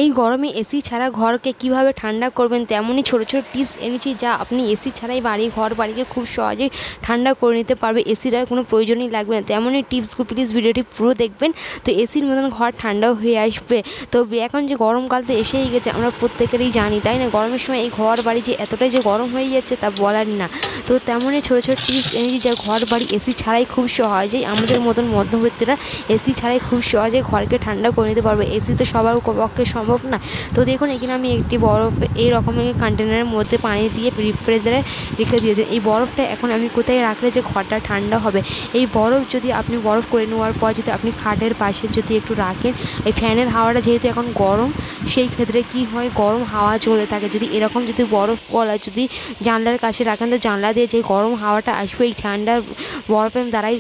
এই গরমে এসি ছাড়া ঘরকে কিভাবে ঠান্ডা করবেন তেমনই ছোটো ছোটো টিপস এনেছি, যা আপনি এসি ছাড়াই বাড়িকে খুব সহজেই ঠান্ডা করে নিতে পারবে। এসির আর কোনো প্রয়োজনই লাগবে না। তেমনই টিপসগুলো প্লিজ ভিডিওটি পুরো দেখবেন, তো এসির মতন ঘর ঠান্ডাও হয়ে আসবে। তো এখন যে গরমকাল তো এসেই গেছে, আমরা প্রত্যেকেরই জানি তাই না, গরমের সময় এই ঘর বাড়ি যে এতটাই যে গরম হয়ে যাচ্ছে তা বলার না। তো তেমনই ছোটো ছোটো টিপস এনেছি, যা ঘর বাড়ি এসি ছাড়াই খুব সহজেই আমাদের মতন মধ্যবিত্তরা এসি ছাড়াই খুব সহজে ঘরকে ঠান্ডা করে নিতে পারবে। এসি তো সবার পক্ষে সম্ভব না। তো দেখুন এখানে আমি একটি বরফ এই রকমের কন্টেনারের মধ্যে পানি দিয়ে রিফ্রিজারে রেখে দিয়েছি। এই বরফটা এখন আমি কোথায় রাখলে যে ঘরটা ঠান্ডা হবে, এই বরফ যদি আপনি বরফ করে নেওয়ার পর যদি আপনি খাটের পাশে যদি একটু রাখেন, এই ফ্যানের হাওয়াটা যেহেতু এখন গরম, সেই ক্ষেত্রে কি হয়, গরম হাওয়া চলে থাকে। যদি এরকম যদি বরফ গলা যদি জানলার কাছে রাখেন, তো জানলা দিয়ে যে গরম হাওয়াটা আসবে এই ঠান্ডা বরফের দ্বারাই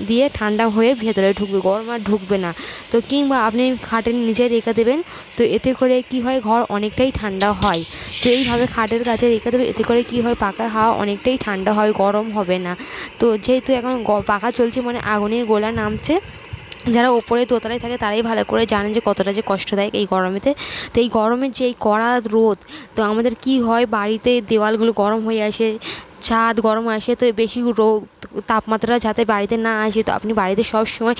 দিয়ে ঠান্ডা হয়ে ভেতরে ঢুকবে, গরম আর ঢুকবে না। তো কিংবা আপনি খাটের নিচে রেখে দেবেন, তো এতে করে কি হয়, ঘর অনেকটাই ঠান্ডা হয়। তো এইভাবে খাটের কাছে রেখে দেবে, এতে করে কি হয়, পাখার হাওয়া অনেকটাই ঠান্ডা হয়, গরম হবে না। তো যেহেতু এখন পাখা চলছে মানে আগুনের গোলা নামছে, যারা ওপরে দোতলায় থাকে তারাই ভালো করে জানেন যে কতটা যে কষ্টদায়ক এই গরমেতে। তো এই গরমের যে এই কড়া রোদ, তো আমাদের কি হয়, বাড়িতে দেওয়ালগুলো গরম হয়ে আসে, ছাদ গরম আসে, তো বেশি রোদ তাপমাত্রা যাতে বাড়িতে না আসে, তো আপনি বাড়িতে সব সময়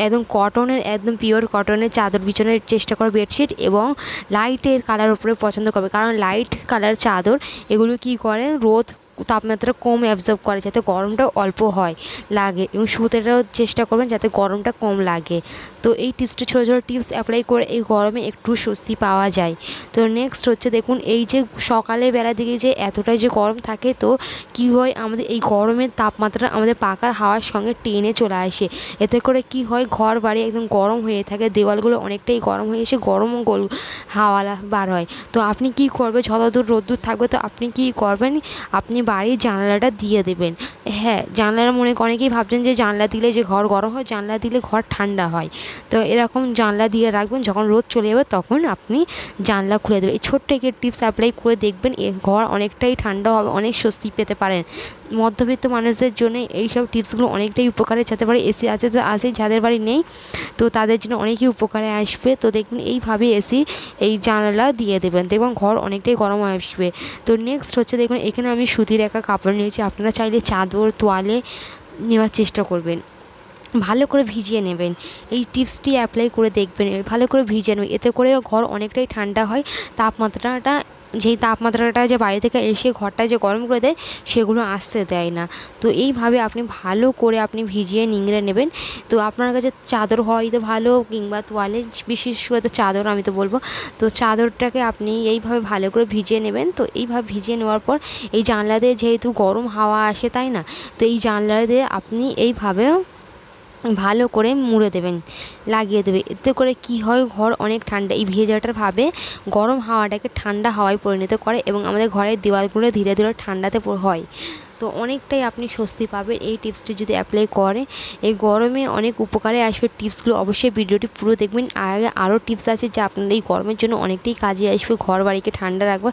একদম কটনের, একদম পিওর কটনের চাদর বিছানোর চেষ্টা করো, বেডশিট, এবং লাইটের কালার উপরে পছন্দ করবে, কারণ লাইট কালার চাদর এগুলো কি করে, রোদ তাপমাত্রা কম অ্যাবজর্ব করে, যাতে গরমটা অল্প হয় লাগে, এবং শুতেটাও চেষ্টা করবেন যাতে গরমটা কম লাগে। তো এই টিপসটা ছোটো ছোটো টিপস অ্যাপ্লাই করে এই গরমে একটু স্বস্তি পাওয়া যায়। তো নেক্সট হচ্ছে দেখুন, এই যে সকালে বেলা দিকে যে এতটাই যে গরম থাকে, তো কী হয়, আমাদের এই গরমের তাপমাত্রা আমাদের পাখার হাওয়ার সঙ্গে টেনে চলে আসে। এতে করে কি হয়, ঘর বাড়ি একদম গরম হয়ে থাকে, দেওয়ালগুলো অনেকটাই গরম হয়ে এসে গরম গোল হাওয়া বার হয়। তো আপনি কি করবে, যতদূর রোদ্দুর থাকবে, তো আপনি কি করবেন, আপনি বাড়ির জানলাটা দিয়ে দেবেন। হ্যাঁ, জানলাটা অনেকেই ভাবছেন যে জানলা দিলে যে ঘর গরম হয়, জানলা দিলে ঘর ঠান্ডা হয়। তো এরকম জানলা দিয়ে রাখবেন, যখন রোদ চলে যাবে তখন আপনি জানলা খুলে দেবেন। এই ছোট্ট একটি টিপস অ্যাপ্লাই করে দেখবেন, এ ঘর অনেকটাই ঠান্ডা হবে, অনেক স্বস্তি পেতে পারেন। মধ্যবিত্ত মানুষদের জন্য এইসব টিপসগুলো অনেকটাই উপকারে যেতে পারে। এসি আছে তো আসেই, যাদের বাড়ি নেই তো তাদের জন্য অনেকই উপকারে আসবে। তো দেখুন এইভাবে এসি এই জানালা দিয়ে দেবেন, দেখবেন ঘর অনেকটাই গরম আসবে। তো নেক্সট হচ্ছে দেখুন, এখানে আমি সুতির একটা কাপড় নিয়েছি, আপনারা চাইলে চাদর তোয়ালে নেওয়ার চেষ্টা করবেন, ভালো করে ভিজিয়ে নেবেন। এই টিপসটি অ্যাপ্লাই করে দেখবেন, ভালো করে ভিজিয়ে নেবেন, এতে করে ঘর অনেকটাই ঠান্ডা হয়। তাপমাত্রাটা যেই তাপমাত্রাটা যে বাইরে থেকে এসে ঘরটা যে গরম করে দেয়, সেগুলো আসতে দেয় না। তো এইভাবে আপনি ভালো করে আপনি ভিজিয়ে নিংড়ে নেবেন। তো আপনার কাছে চাদর হয় তো ভালো, কিংবা তোয়ালে, বিশেষ করে তো চাদর আমি তো বলবো। তো চাদরটাকে আপনি এইভাবে ভালো করে ভিজিয়ে নেবেন। তো এইভাবে ভিজিয়ে নেওয়ার পর এই জানলা দিয়ে যেহেতু গরম হাওয়া আসে তাই না, তো এই জানলা দিয়ে আপনি এইভাবে ভালো করে মুড়ে দেবেন, লাগিয়ে দেবে। এতে করে কি হয়, ঘর অনেক ঠান্ডা, এই ভেজাটার ভাবে গরম হাওয়াটাকে ঠান্ডা হাওয়ায় পরিণত করে, এবং আমাদের ঘরের দেওয়ালগুলো ধীরে ধীরে ঠান্ডাতে হয়। তো অনেকটাই আপনি স্বস্তি পাবেন এই টিপসটি যদি অ্যাপ্লাই করেন। এই গরমে অনেক উপকারে আসবে টিপসগুলো, অবশ্যই ভিডিওটি পুরো দেখবেন। আরও টিপস আছে যা আপনার এই গরমের জন্য অনেকটাই কাজে আসবে, ঘর বাড়িকে ঠান্ডা রাখবে।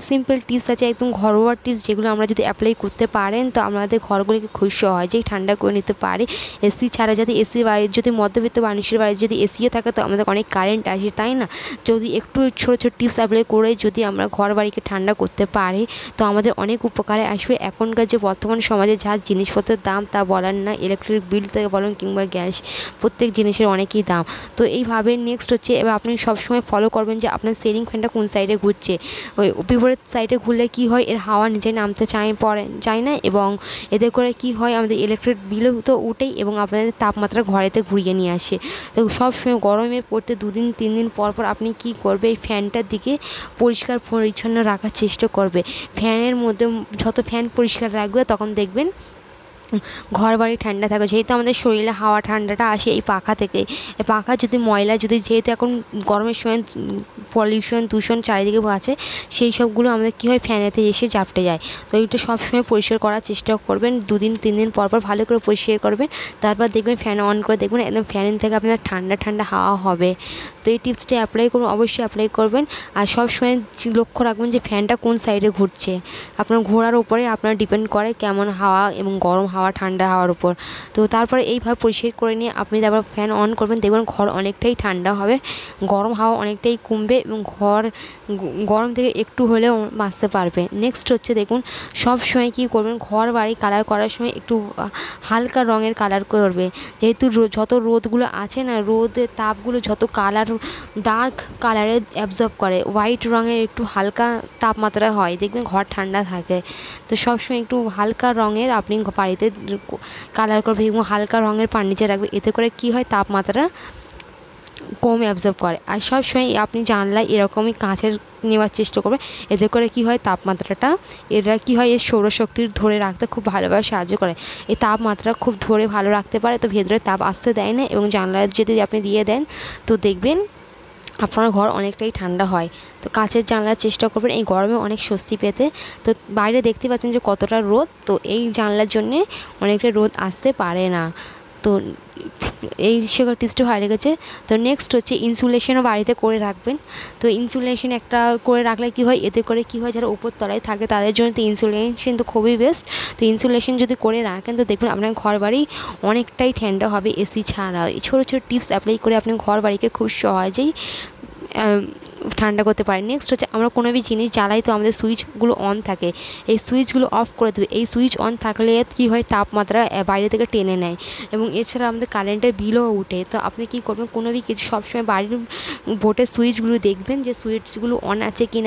সিম্পল টিপস আছে, একদম ঘরোয়া টিপস, যেগুলো আমরা যদি অ্যাপ্লাই করতে পারেন, তো আমাদের ঘরগুলিকে খুব সহজেই ঠান্ডা করে নিতে পারে। এসি ছাড়া, যাতে এসির বাড়ির যদি মধ্যবিত্ত মানুষের বাড়িতে যদি এসিও থাকে, তো আমাদের অনেক কারেন্ট আসে তাই না। যদি একটু ছোটো ছোটো টিপস অ্যাপ্লাই করে যদি আমরা ঘর বাড়িকে ঠান্ডা করতে পারি, তো আমাদের অনেক উপকারে আসবে। এখনকার যে বর্তমান সমাজে যা জিনিসপত্রের দাম তা বলার না, ইলেকট্রিক বিল থেকে বলুন কিংবা গ্যাস, প্রত্যেক জিনিসের অনেকই দাম। তো এইভাবে নেক্সট হচ্ছে, এবার আপনি সবসময় ফলো করবেন যে আপনার সিলিং ফ্যানটা কোন সাইডে ঘুরছে। ওই বিপরীত সাইডে ঘুরলে কি হয়, এর হাওয়া নিচে নামতে চায় না, এবং এতে করে কি হয়, আমাদের ইলেকট্রিক বিলও তো উঠেই, এবং আপনাদের তাপমাত্রা ঘরেতে ঘুরিয়ে নিয়ে আসে। তো সবসময় গরমে পড়তে 2-3 দিন পর পর আপনি কি করবে, এই ফ্যানটার দিকে পরিষ্কার পরিচ্ছন্ন রাখার চেষ্টা করবে। ফ্যানের মধ্যে যত ফ্যান পরিষ্কার রাখবে, তখন দেখবেন ঘর বাড়ি ঠান্ডা থাকে। যেহেতু আমাদের শরীরে হাওয়া ঠান্ডাটা আসে এই পাখা থেকে, এই পাখা যদি ময়লা, যদি যেহেতু এখন গরমের সময় পলিউশন দূষণ চারিদিকে আছে, সেই সবগুলো আমাদের কী হয়, ফ্যানেতে এসে জাপটে যায়। তো এইটা সবসময় পরিষ্কার করার চেষ্টা করবেন, 2-3 দিন পর পর ভালো করে পরিষ্কার করবেন। তারপর দেখবেন ফ্যান অন করে দেখবেন একদম ফ্যান থেকে আপনার ঠান্ডা ঠান্ডা হাওয়া হবে। তো এই টিপসটি অ্যাপ্লাই করুন, অবশ্যই অ্যাপ্লাই করবেন। আর সবসময় লক্ষ্য রাখবেন যে ফ্যানটা কোন সাইডে ঘুরছে। আপনার ঘোরার উপরে আপনার ডিপেন্ড করে কেমন হাওয়া এবং গরম হাওয়া হাওয়া ঠান্ডা হাওয়ার উপর। তো তারপরে এইভাবে পরিষ্কার করে নিয়ে আপনি তারপর ফ্যান অন করবেন, দেখবেন ঘর অনেকটাই ঠান্ডা হবে, গরম হাওয়া অনেকটাই কমবে এবং ঘর গরম থেকে একটু হলেও বাঁচতে পারবে। নেক্সট হচ্ছে দেখুন, সব সময় কী করবেন, ঘর বাড়ি কালার করার সময় একটু হালকা রঙের কালার করবে, যেহেতু যত রোদগুলো আছে না, রোদের তাপগুলো যত কালার ডার্ক কালারে অ্যাবজর্ব করে, হোয়াইট রঙের একটু হালকা তাপমাত্রা হয়, দেখবেন ঘর ঠান্ডা থাকে। তো সবসময় একটু হালকা রঙের আপনি বাড়িতে কালার করবে এবং হালকা রঙের ফার্নিচার রাখবে, এতে করে কী হয়, তাপমাত্রা কম অ্যাবজর্ব করে। আর সবসময় আপনি জানলায় এরকমই কাঁচের নেওয়ার চেষ্টা করবে, এতে করে কী হয়, তাপমাত্রাটা এরা কী হয়, এর সৌরশক্তির ধরে রাখতে খুব ভালোভাবে সাহায্য করে। এই তাপমাত্রা খুব ধরে ভালো রাখতে পারে, তো ভেতরে তাপ আসতে দেয় না, এবং জানলায় যদি আপনি দিয়ে দেন তো দেখবেন আপনার ঘর অনেকটাই ঠান্ডা হয়। তো কাঁচের জানলার চেষ্টা করবেন এই গরমে অনেক স্বস্তি পেতে। তো বাইরে দেখতে পাচ্ছেন যে কতটা রোদ, তো এই জানলার জন্যে অনেকটা রোদ আসতে পারে না। তো এই সেগুলো টিপসটা ভালো লেগেছে। তো নেক্সট হচ্ছে ইনসুলেশনও বাড়িতে করে রাখবেন। তো ইনসুলেশন একটা করে রাখলে কী হয়, এতে করে কী হয়, যারা উপর তলায় থাকে তাদের জন্য তো ইনসুলেশন তো খুবই বেস্ট। তো ইনসুলেশন যদি করে রাখেন তো দেখবেন আপনার ঘর বাড়ি অনেকটাই ঠান্ডা হবে এসি ছাড়া। এই ছোটো ছোটো টিপস অ্যাপ্লাই করে আপনি ঘর বাড়িকে খুব সহজেই ঠান্ডা করতে পারি। নেক্সট হচ্ছে, আমরা কোনো জিনিস জ্বালাই তো আমাদের সুইচগুলো অন থাকে, এই সুইচগুলো অফ করে দেবে। এই সুইচ অন থাকলে কী হয়, তাপমাত্রা বাইরে থেকে টেনে নেয়, এবং এছাড়া আমাদের কারেন্টের বিলও উঠে। তো আপনি কী করবেন, কোনো কিছু সবসময় বাড়ির বোর্ডের সুইচগুলো দেখবেন যে সুইচগুলো অন আছে কি না।